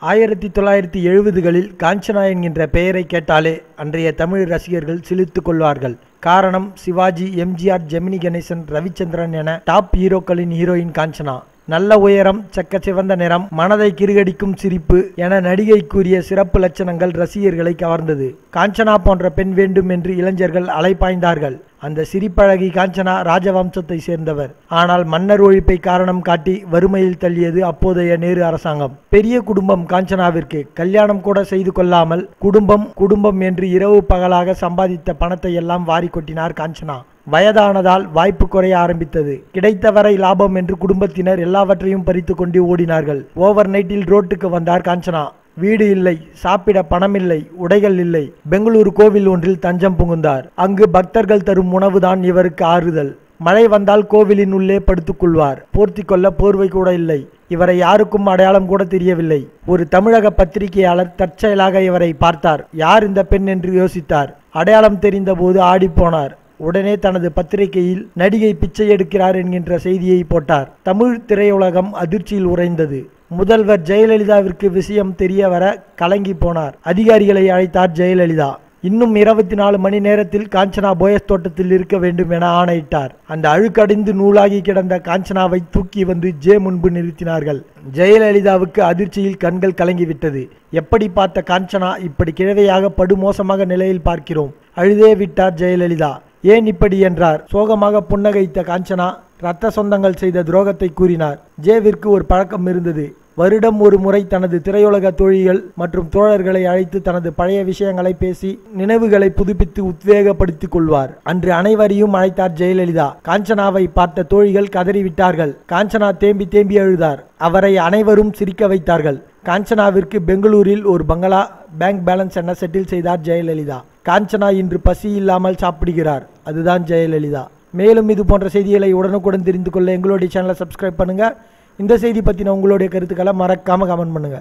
1970களில் காஞ்சனா என்கின்ற பெயரை கேட்டாலே அன்றைய தமிழ் ரசிகர்கள் சிலிர்த்து கொள்வார்கள். காரணம், சிவாஜி, எம்ஜிஆர், ஜெமினி கணேசன், ரவிச்சந்திரன் என டாப் ஹீரோக்களின் ஹீரோயின் காஞ்சனா. நல்ல உயரம், செக்க சிவந்த நிறம், மனதை கிருகடிக்கும் சிரிப்பு என நடிகைக்குரிய சிறப்பு லட்சணங்கள் ரசிகர்களை கவர்ந்தது. காஞ்சனா போன்ற பெண் வேண்டும் என்று இளைஞர்கள் அலைபாய்ந்தார்கள். அந்த சிரிப்பழகி காஞ்சனா ராஜவம்சத்தை சேர்ந்தவர். ஆனால் மன்னர் ஒழிப்பை காரணம் காட்டி வறுமையில் தள்ளியது அப்போதைய நேரு அரசாங்கம். பெரிய குடும்பம் காஞ்சனாவிற்கு. கல்யாணம் கூட செய்து கொள்ளாமல் குடும்பம் என்று இரவு பகலாக சம்பாதித்த பணத்தை எல்லாம் வாரி கொட்டினார் காஞ்சனா. வயதானதால் வாய்ப்பு குறைய ஆரம்பித்தது. கிடைத்தவரை லாபம் என்று குடும்பத்தினர் எல்லாவற்றையும் பறித்து கொண்டு ஓடினார்கள். ஓவர் நைட்டில் ரோட்டுக்கு வந்தார் காஞ்சனா. வீடு இல்லை, சாப்பிட பணம் இல்லை, உடைகள் இல்லை. பெங்களூரு கோவில் ஒன்றில் தஞ்சம் புகுந்தார். அங்கு பக்தர்கள் தரும் உணவுதான் இவருக்கு ஆறுதல். மழை வந்தால் கோவிலின் உள்ளே படுத்துக்கொள்வார். போர்த்தி கொள்ள போர்வை கூட இல்லை. இவரை யாருக்கும் அடையாளம் கூட தெரியவில்லை. ஒரு தமிழக பத்திரிகையாளர் தற்செயலாக இவரை பார்த்தார். யார் இந்த பெண் என்று யோசித்தார். அடையாளம் தெரிந்த போது ஆடிப்போனார். உடனே தனது பத்திரிகையில் நடிகை பிச்சை எடுக்கிறார் என்கின்ற செய்தியை போட்டார். தமிழ் திரையுலகம் அதிர்ச்சியில் உறைந்தது. முதல்வர் ஜெயலலிதாவிற்கு விஷயம் தெரிய வர கலங்கி போனார். அதிகாரிகளை அழைத்தார் ஜெயலலிதா. இன்னும் 24 மணி நேரத்தில் காஞ்சனா போயஸ் தோட்டத்தில் இருக்க வேண்டும் என ஆணையிட்டார். அந்த அழுக்கடைந்து நூலாகி கிடந்த காஞ்சனாவை தூக்கி வந்து முன்பு நிறுத்தினார்கள். ஜெயலலிதாவுக்கு அதிர்ச்சியில் கண்கள் கலங்கிவிட்டது. எப்படி பார்த்த காஞ்சனா இப்படி கிழவையாக படுமோசமாக நிலையில் பார்க்கிறோம். அழுதே விட்டார் ஜெயலலிதா. ஏன் இப்படி என்றார். சோகமாக புன்னகைத்த காஞ்சனா இரத்த சொந்தங்கள் செய்த துரோகத்தை கூறினார். ஜேவிற்கு ஒரு பழக்கம் இருந்தது. வருடம் ஒரு முறை தனது திரையுலக தோழிகள் மற்றும் தோழர்களை அழைத்து தனது பழைய விஷயங்களை பேசி நினைவுகளை புதுப்பித்து உத்வேகப்படுத்திக் கொள்வார். அன்று அனைவரையும் அழைத்தார் ஜெயலலிதா. காஞ்சனாவை பார்த்த தோழிகள் கதறிவிட்டார்கள். காஞ்சனா தேம்பி தேம்பி அழுதார். அவரை அனைவரும் சிரிக்க வைத்தார்கள். காஞ்சனாவிற்கு பெங்களூரில் ஒரு பங்களா, பேங்க் பேலன்ஸ் என செட்டில் செய்தார் ஜெயலலிதா. காஞ்சனா இன்று பசி இல்லாமல் சாப்பிடுகிறார். அதுதான் ஜெயலலிதா. மேலும் இது போன்ற செய்திகளை உடனுக்குடன் தெரிந்து கொள்ள எங்களுடைய சேனலை சப்ஸ்கிரைப் பண்ணுங்க. இந்த செய்தி பற்றின உங்களுடைய கருத்துக்களை மறக்காம கமெண்ட் பண்ணுங்க.